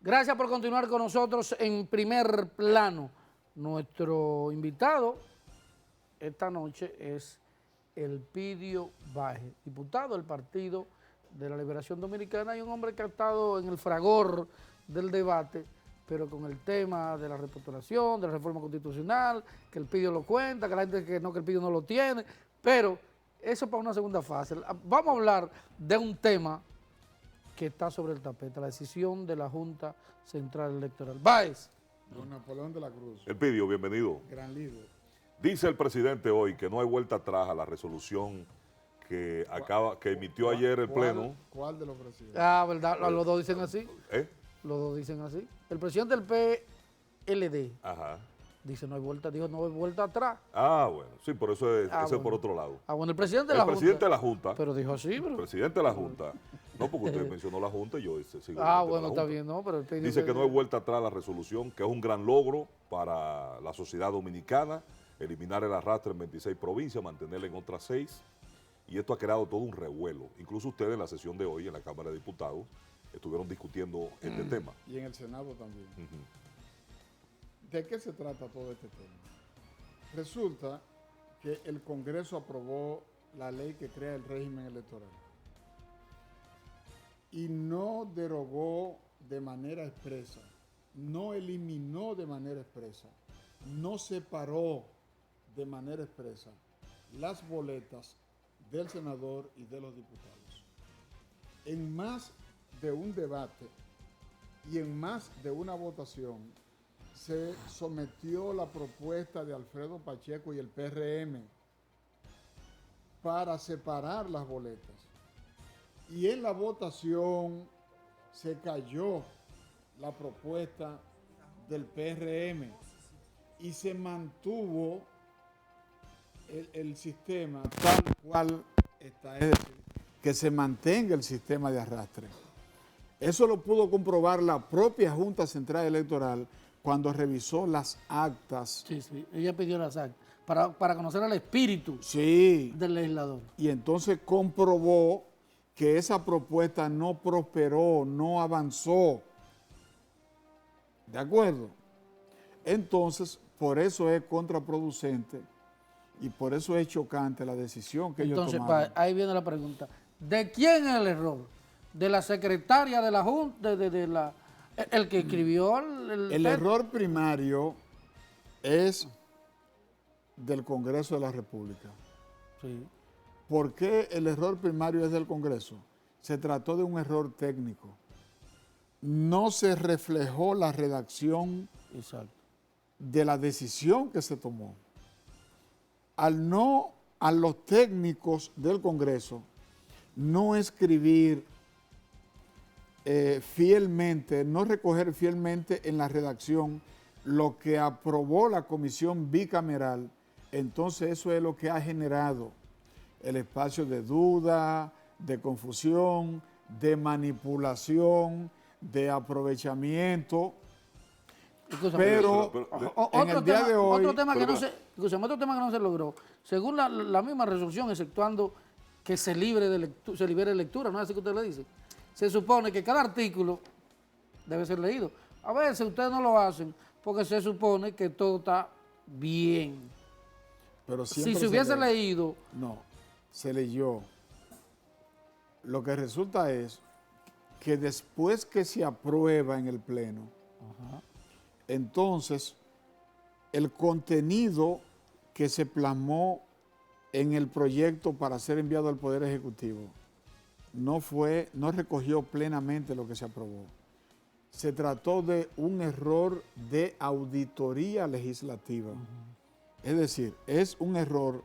Gracias por continuar con nosotros en Primer Plano. Nuestro invitado esta noche es Elpidio Báez, diputado del Partido de la Liberación Dominicana y un hombre que ha estado en el fragor del debate, pero con el tema de la repostulación, de la reforma constitucional, que Elpidio lo cuenta, que la gente que Elpidio no lo tiene, pero eso para una segunda fase. Vamos a hablar de un tema que está sobre el tapete, la decisión de la Junta Central Electoral. Báez. Don Napoleón de la Cruz. Elpidio, bienvenido. Gran líder. Dice el presidente hoy que no hay vuelta atrás a la resolución que emitió ayer el Pleno. ¿Cuál de los presidentes? Ah, ¿verdad? Los dos dicen así. ¿Eh? Los dos dicen así. El presidente del PLD Ajá. dice no hay vuelta atrás. Ah, bueno, sí, por eso es, Ah, ese bueno. es por otro lado. Ah, bueno, el presidente de El la presidente Junta. de la Junta. Pero dijo así, bro. El presidente de la Junta. No, porque usted mencionó la Junta y yo sigo. Ah, bueno, está bien, ¿no? Pero Dice que no hay vuelta atrás a la resolución, que es un gran logro para la sociedad dominicana, eliminar el arrastre en 26 provincias, mantenerla en otras 6, y esto ha creado todo un revuelo. Incluso ustedes en la sesión de hoy, en la Cámara de Diputados, estuvieron discutiendo este tema. Y en el Senado también. Ujú. ¿De qué se trata todo este tema? Resulta que el Congreso aprobó la ley que crea el régimen electoral y no derogó de manera expresa, no eliminó de manera expresa, no separó de manera expresa las boletas del senador y de los diputados. En más de un debate y en más de una votación se sometió la propuesta de Alfredo Pacheco y el PRM para separar las boletas. Y en la votación se cayó la propuesta del PRM y se mantuvo el sistema tal cual está, es decir, que se mantenga el sistema de arrastre. Eso lo pudo comprobar la propia Junta Central Electoral cuando revisó las actas. Sí, ella pidió las actas para conocer el espíritu del legislador. Y entonces comprobó que esa propuesta no prosperó, no avanzó. ¿De acuerdo? Entonces, por eso es contraproducente y por eso es chocante la decisión que ellos tomaron. Entonces, ahí viene la pregunta. ¿De quién es el error? ¿De la secretaria de la Junta, el que escribió el error primario es del Congreso de la República? Sí. ¿Por qué el error primario es del Congreso? Se trató de un error técnico. No se reflejó la redacción de la decisión que se tomó. A los técnicos del Congreso no escribir fielmente, no recoger fielmente en la redacción lo que aprobó la comisión bicameral, entonces eso es lo que ha generado el espacio de duda, de confusión, de manipulación, de aprovechamiento. Pero en el día de hoy... Otro tema que no se logró, según la misma resolución, exceptuando que se libere lectura, ¿no es así que usted le dice? Se supone que cada artículo debe ser leído. A veces ustedes no lo hacen porque se supone que todo está bien. Pero si se hubiese leído... No, se leyó. Lo que resulta es que después que se aprueba en el Pleno, entonces el contenido que se plasmó en el proyecto para ser enviado al Poder Ejecutivo no recogió plenamente lo que se aprobó. Se trató de un error de auditoría legislativa. Es decir, es un error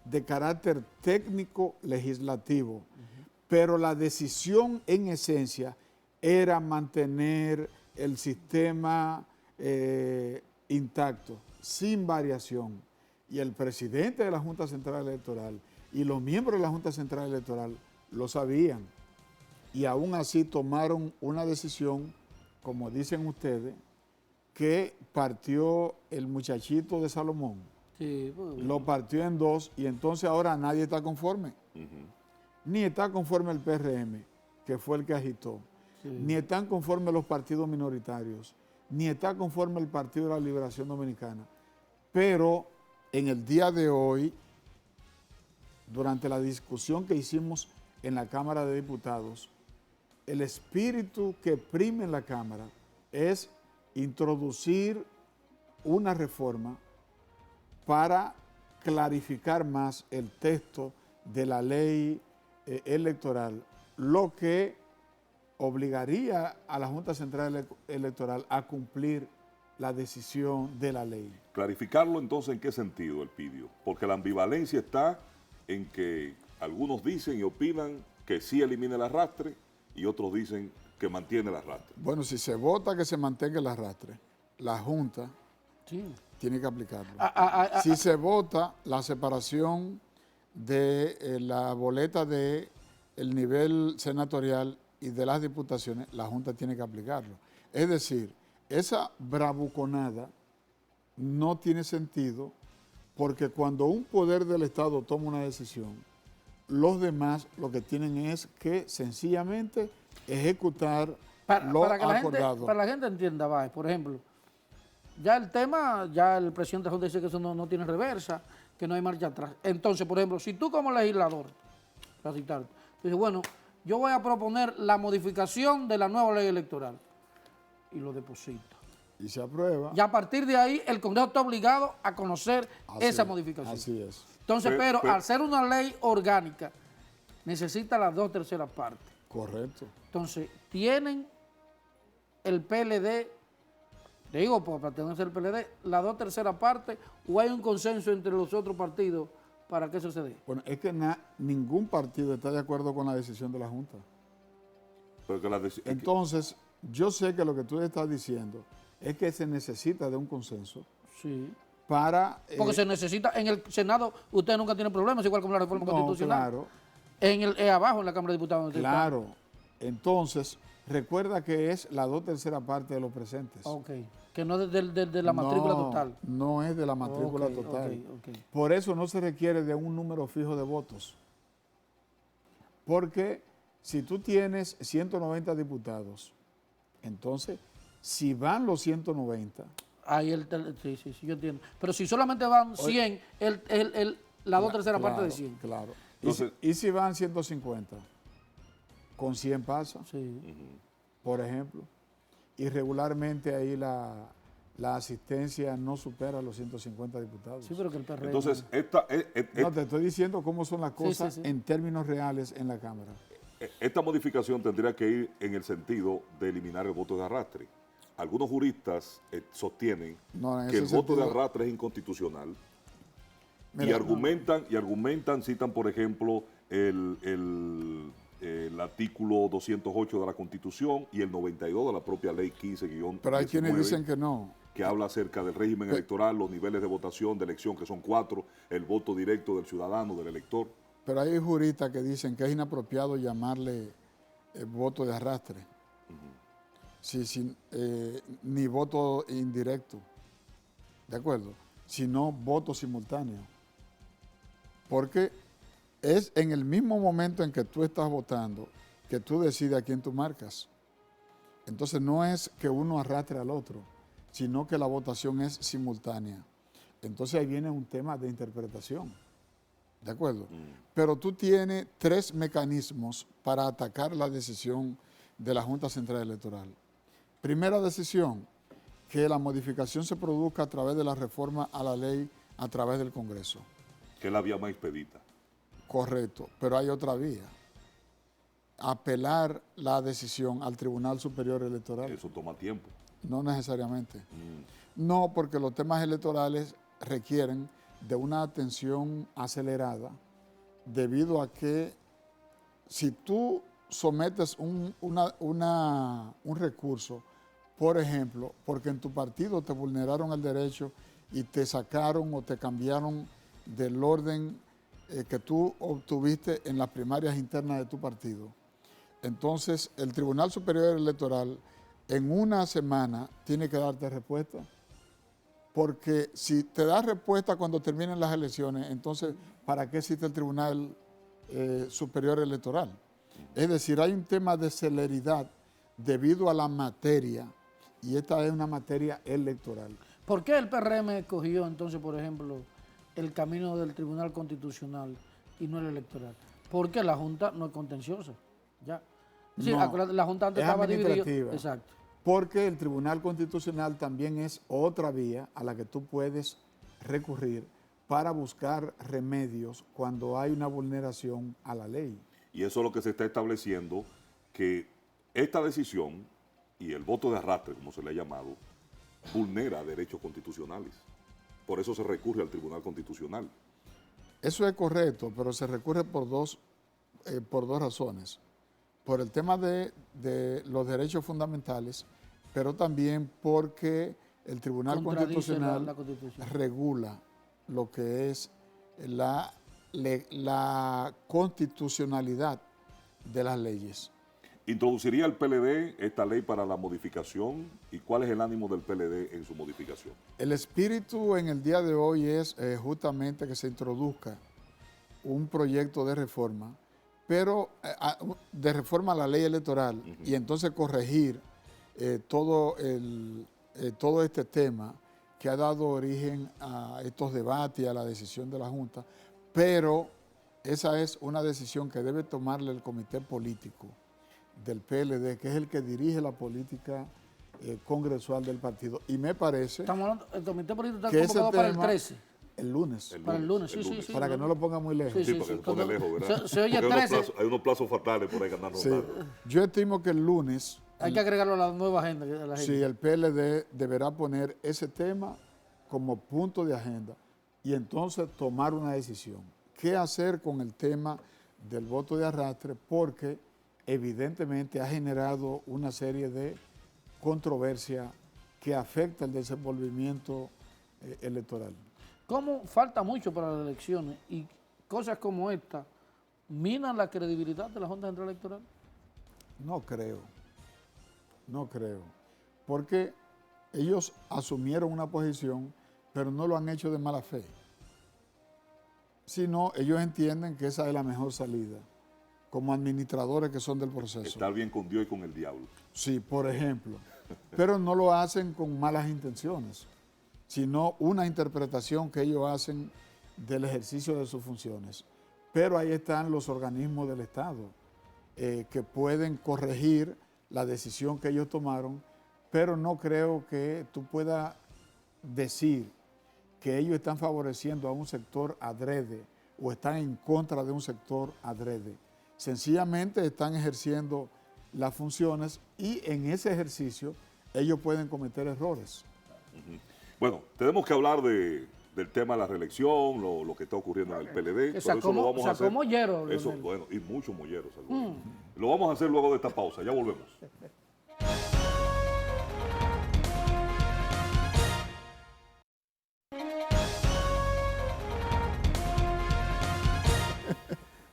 de carácter técnico legislativo, pero la decisión en esencia era mantener el sistema intacto, sin variación. Y el presidente de la Junta Central Electoral y los miembros de la Junta Central Electoral lo sabían. Y aún así tomaron una decisión, como dicen ustedes, que partió el muchachito de Salomón. Sí, pues, lo partió en dos y entonces ahora nadie está conforme. Ni está conforme el PRM, que fue el que agitó. ni están conformes los partidos minoritarios, ni está conforme el Partido de la Liberación Dominicana. Pero en el día de hoy, durante la discusión que hicimos en la Cámara de Diputados, el espíritu que prime en la Cámara es introducir una reforma para clarificar más el texto de la ley electoral, lo que obligaría a la Junta Central Electoral a cumplir la decisión de la ley. Clarificarlo entonces, ¿en qué sentido, Elpidio? Porque la ambivalencia está en que algunos dicen y opinan que sí elimina el arrastre y otros dicen que mantiene el arrastre. Bueno, si se vota que se mantenga el arrastre, la Junta tiene que aplicarlo. Si se vota la separación de la boleta del nivel senatorial y de las diputaciones, la Junta tiene que aplicarlo. Es decir, esa bravuconada no tiene sentido porque cuando un poder del Estado toma una decisión, los demás lo que tienen es que sencillamente ejecutar lo acordado. Para que la gente entienda, Báez, por ejemplo, ya el tema, ya el presidente de la Junta dice que eso no tiene reversa, que no hay marcha atrás. Entonces, por ejemplo, si tú como legislador, para citar, dices, bueno, yo voy a proponer la modificación de la nueva ley electoral y lo deposito. Y se aprueba. Y a partir de ahí, el Congreso está obligado a conocer esa modificación. Así es. Entonces, pero al ser una ley orgánica, necesita las 2/3 partes. Correcto. Entonces, ¿tienen el PLD, digo, para pertenecer al PLD, la 2/3 partes o hay un consenso entre los otros partidos para que eso se dé? Bueno, es que ningún partido está de acuerdo con la decisión de la Junta. Entonces, yo sé que lo que tú estás diciendo es que se necesita de un consenso. Sí. Para... Porque se necesita, en el Senado usted nunca tiene problemas, igual como la reforma constitucional. Claro. Abajo en la Cámara de Diputados. Claro. Entonces, recuerda que es la 2/3 parte de los presentes. Ok. Que no es de la matrícula total. No es de la matrícula total. Okay. Por eso no se requiere de un número fijo de votos. Porque si tú tienes 190 diputados, entonces, si van los 190... Ahí sí, yo entiendo. Pero si solamente van 100, la 2/3 parte de 100. Claro. ¿Y si van 150? ¿Con 100 pasa? Sí. Por ejemplo. Y regularmente ahí la asistencia no supera los 150 diputados. Sí, pero que el PRM... Entonces, no, te estoy diciendo cómo son las cosas en términos reales en la Cámara. Esta modificación tendría que ir en el sentido de eliminar el voto de arrastre. Algunos juristas sostienen que el voto de arrastre es inconstitucional. Mira, y argumentan, citan por ejemplo el artículo 208 de la Constitución y el 92 de la propia ley 15-19. Pero hay quienes dicen que no. Que habla acerca del régimen electoral, los niveles de votación, de elección, que son 4, el voto directo del ciudadano, del elector. Pero hay juristas que dicen que es inapropiado llamarle voto de arrastre. Ni voto indirecto, ¿de acuerdo? Sino voto simultáneo. Porque es en el mismo momento en que tú estás votando que tú decides a quién tú marcas. Entonces no es que uno arrastre al otro, sino que la votación es simultánea. Entonces ahí viene un tema de interpretación, ¿de acuerdo? Pero tú tienes 3 mecanismos para atacar la decisión de la Junta Central Electoral. Primera decisión, que la modificación se produzca a través de la reforma a la ley a través del Congreso. Que es la vía más expedita. Correcto, pero hay otra vía. Apelar la decisión al Tribunal Superior Electoral. Eso toma tiempo. No necesariamente. No, porque los temas electorales requieren de una atención acelerada debido a que si tú sometes un recurso, por ejemplo, porque en tu partido te vulneraron el derecho y te sacaron o te cambiaron del orden que tú obtuviste en las primarias internas de tu partido. Entonces, el Tribunal Superior Electoral en una semana tiene que darte respuesta. Porque si te da respuesta cuando terminen las elecciones, entonces, ¿para qué existe el Tribunal Superior Electoral? Es decir, hay un tema de celeridad debido a la materia, y esta es una materia electoral. ¿Por qué el PRM escogió entonces, por ejemplo, el camino del Tribunal Constitucional y no el electoral? Porque la Junta no es contenciosa. Ya. Es decir, No, acuérdate, la Junta antes es estaba dividida. administrativa. Exacto. Porque el Tribunal Constitucional también es otra vía a la que tú puedes recurrir para buscar remedios cuando hay una vulneración a la ley. Y eso es lo que se está estableciendo, que esta decisión y el voto de arrastre, como se le ha llamado, vulnera derechos constitucionales. Por eso se recurre al Tribunal Constitucional. Eso es correcto, pero se recurre por dos razones. Por el tema de los derechos fundamentales, pero también porque el Tribunal Contradice Constitucional la Constitución. regula lo que es la constitucionalidad de las leyes. ¿Introduciría el PLD esta ley para la modificación? ¿Y cuál es el ánimo del PLD en su modificación? El espíritu en el día de hoy es justamente que se introduzca un proyecto de reforma, pero de reforma a la ley electoral, y entonces corregir todo este tema que ha dado origen a estos debates y a la decisión de la Junta, pero esa es una decisión que debe tomarle el comité político del PLD, que es el que dirige la política congresual del partido. Y me parece Estamos hablando, el comité político que está ese convocado para el tema, 13. el lunes, Para el lunes, sí. para que no lo ponga muy lejos. Sí, Sí, porque se pone lejos, ¿verdad? Se oye Porque 13. hay unos plazos fatales por ahí que andan Sí. rotando. Yo estimo que el lunes, Hay que agregarlo a la nueva agenda. sí, el PLD deberá poner ese tema como punto de agenda y entonces tomar una decisión. ¿Qué hacer con el tema del voto de arrastre? Porque evidentemente ha generado una serie de controversia que afecta el desenvolvimiento electoral. ¿Cómo falta mucho para las elecciones y cosas como esta minan la credibilidad de la Junta Central Electoral? No creo, porque ellos asumieron una posición, pero no lo han hecho de mala fe, sino ellos entienden que esa es la mejor salida, como administradores que son del proceso. Estar bien con Dios y con el diablo. Sí, por ejemplo, pero no lo hacen con malas intenciones, sino una interpretación que ellos hacen del ejercicio de sus funciones. Pero ahí están los organismos del Estado que pueden corregir la decisión que ellos tomaron, pero no creo que tú puedas decir que ellos están favoreciendo a un sector adrede o están en contra de un sector adrede. Sencillamente están ejerciendo las funciones y en ese ejercicio ellos pueden cometer errores. Bueno, tenemos que hablar del tema de la reelección, lo que está ocurriendo en el PLD. Que pero eso lo vamos a hacer. mollero. Eso, Leonel. bueno, y muchos molleros. Lo vamos a hacer luego de esta pausa. Ya volvemos.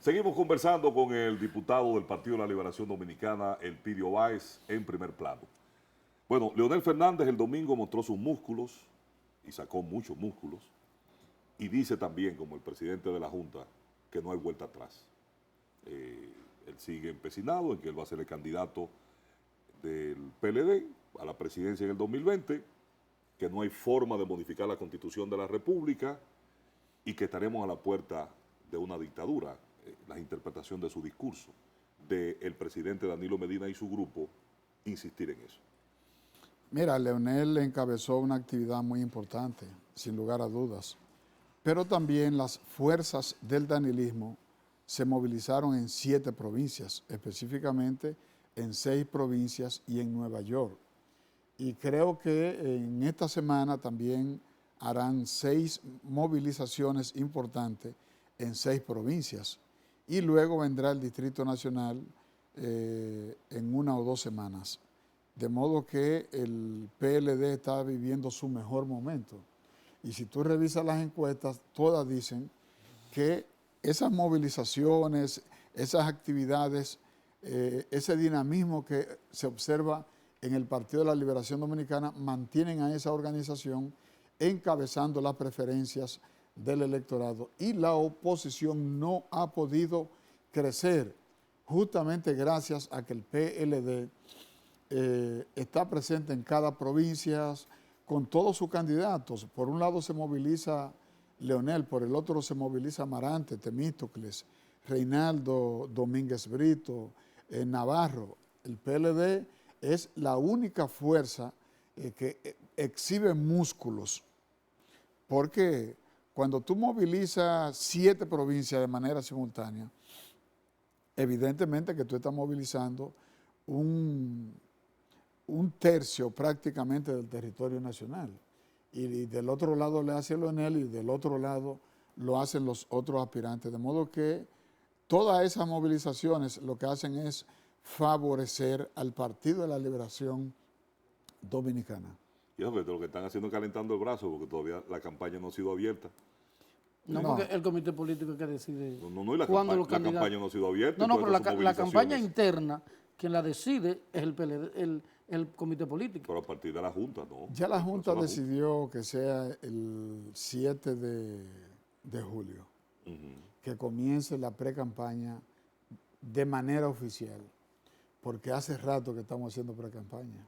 Seguimos conversando con el diputado del Partido de la Liberación Dominicana, Elpidio Báez, en primer plano. Bueno, Leonel Fernández el domingo mostró sus músculos y sacó muchos músculos y dice también, como el presidente de la Junta, que no hay vuelta atrás. Él sigue empecinado en que él va a ser el candidato del PLD a la presidencia en el 2020, que no hay forma de modificar la Constitución de la República y que estaremos a la puerta de una dictadura. La interpretación de su discurso, del presidente Danilo Medina y su grupo, insistir en eso. Mira, Leonel encabezó una actividad muy importante, sin lugar a dudas, pero también las fuerzas del danilismo se movilizaron en 7 provincias, específicamente en 6 provincias y en Nueva York. Y creo que en esta semana también harán 6 movilizaciones importantes en 6 provincias. Y luego vendrá el Distrito Nacional en 1 o 2 semanas. De modo que el PLD está viviendo su mejor momento. Y si tú revisas las encuestas, todas dicen que esas movilizaciones, esas actividades, ese dinamismo que se observa en el Partido de la Liberación Dominicana mantienen a esa organización encabezando las preferencias del electorado, y la oposición no ha podido crecer justamente gracias a que el PLD está presente en cada provincia con todos sus candidatos. Por un lado se moviliza Leonel, por el otro se moviliza Amarante, Temístocles, Reinaldo Domínguez Brito, Navarro. El PLD es la única fuerza que exhibe músculos, porque cuando tú movilizas 7 provincias de manera simultánea, evidentemente que tú estás movilizando un tercio prácticamente del territorio nacional. Y del otro lado le hace Leonel y del otro lado lo hacen los otros aspirantes. De modo que todas esas movilizaciones lo que hacen es favorecer al Partido de la Liberación Dominicana. Y es lo que están haciendo es calentando el brazo porque todavía la campaña no ha sido abierta. No, porque el comité político es que decide No, y la cuándo los campaña candidatos. no ha sido abierta. No, pero entonces la campaña interna, quien la decide es el PLD, el comité político. Pero a partir de la Junta, ¿no? Ya la Junta decidió que sea el 7 de julio, que comience la pre-campaña de manera oficial, porque hace rato que estamos haciendo pre-campaña.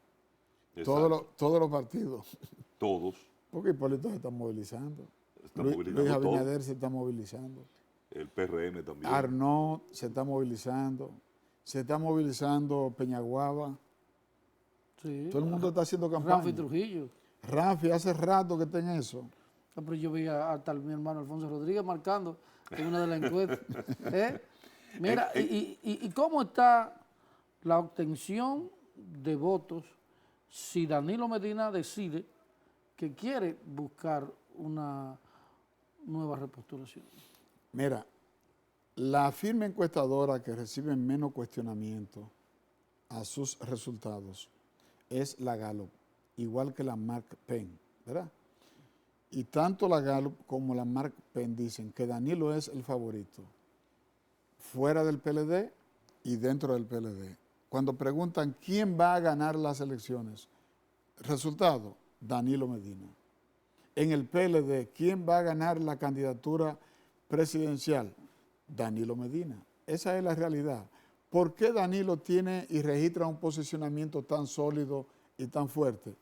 Todos los partidos. Todos. Porque Hipólito se está movilizando. Luis Abinader se está movilizando. El PRM también. Arnaud se está movilizando. Se está movilizando Peñaguaba. Sí. Todo el mundo está haciendo campaña. Rafi Trujillo. Rafi, hace rato que está en eso. Pero yo vi hasta mi hermano Alfonso Rodríguez marcando en una de las encuestas. Mira, ¿y cómo está la obtención de votos si Danilo Medina decide que quiere buscar una nueva repostulación? Mira, la firma encuestadora que recibe menos cuestionamiento a sus resultados es la Gallup, igual que la Mark Penn, ¿verdad? Y tanto la Gallup como la Mark Penn dicen que Danilo es el favorito, fuera del PLD y dentro del PLD. Cuando preguntan quién va a ganar las elecciones, resultado, Danilo Medina. En el PLD, ¿quién va a ganar la candidatura presidencial? Danilo Medina. Esa es la realidad. ¿Por qué Danilo tiene y registra un posicionamiento tan sólido y tan fuerte?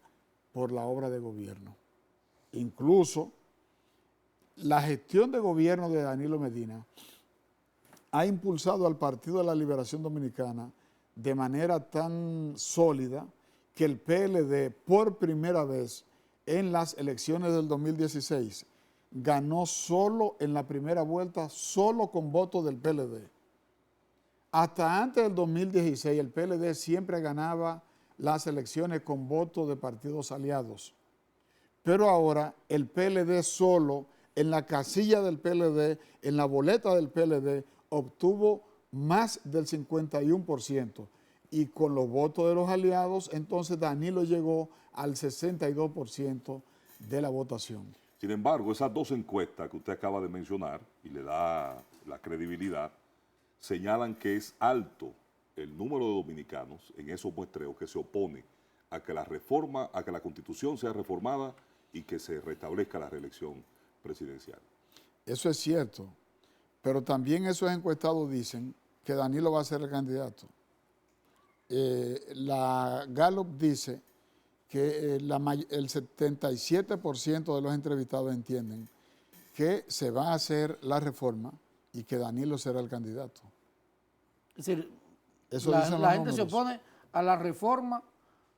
Por la obra de gobierno. Incluso la gestión de gobierno de Danilo Medina ha impulsado al Partido de la Liberación Dominicana de manera tan sólida que el PLD, por primera vez en las elecciones del 2016, ganó solo en la primera vuelta, solo con votos del PLD. Hasta antes del 2016, el PLD siempre ganaba las elecciones con votos de partidos aliados. Pero ahora el PLD solo, en la casilla del PLD, en la boleta del PLD, obtuvo más del 51%. Y con los votos de los aliados, entonces Danilo llegó al 62% de la votación. Sin embargo, esas dos encuestas que usted acaba de mencionar y le da la credibilidad, señalan que es alto el número de dominicanos en esos muestreos que se oponen a que la reforma, a que la Constitución sea reformada y que se restablezca la reelección presidencial. Eso es cierto, pero también esos encuestados dicen que Danilo va a ser el candidato. La Gallup dice que el 77% de los entrevistados entienden que se va a hacer la reforma y que Danilo será el candidato. Es decir, Eso la gente se opone a la reforma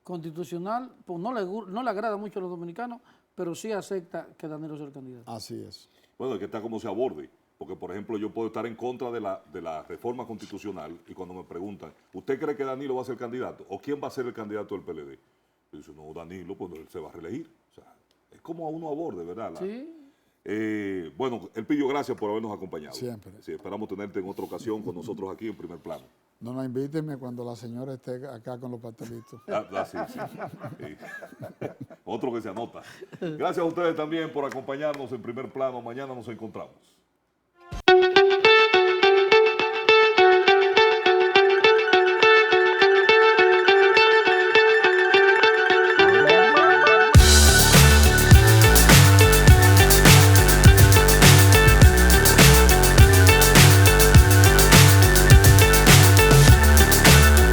constitucional, pues no le agrada mucho a los dominicanos, pero sí acepta que Danilo sea el candidato. Así es. Bueno, es que está como se aborde. Porque, por ejemplo, yo puedo estar en contra de la reforma constitucional y cuando me preguntan, ¿usted cree que Danilo va a ser candidato? ¿O quién va a ser el candidato del PLD? Yo digo, no, Danilo, pues él se va a reelegir. O sea, es como a uno aborde, ¿verdad? Sí. Bueno, Elpidio, gracias por habernos acompañado. Siempre. Sí, esperamos tenerte en otra ocasión con nosotros aquí en Primer Plano. No, invíteme cuando la señora esté acá con los pastelitos. Sí. Otro que se anota. Gracias a ustedes también por acompañarnos en Primer Plano. Mañana nos encontramos.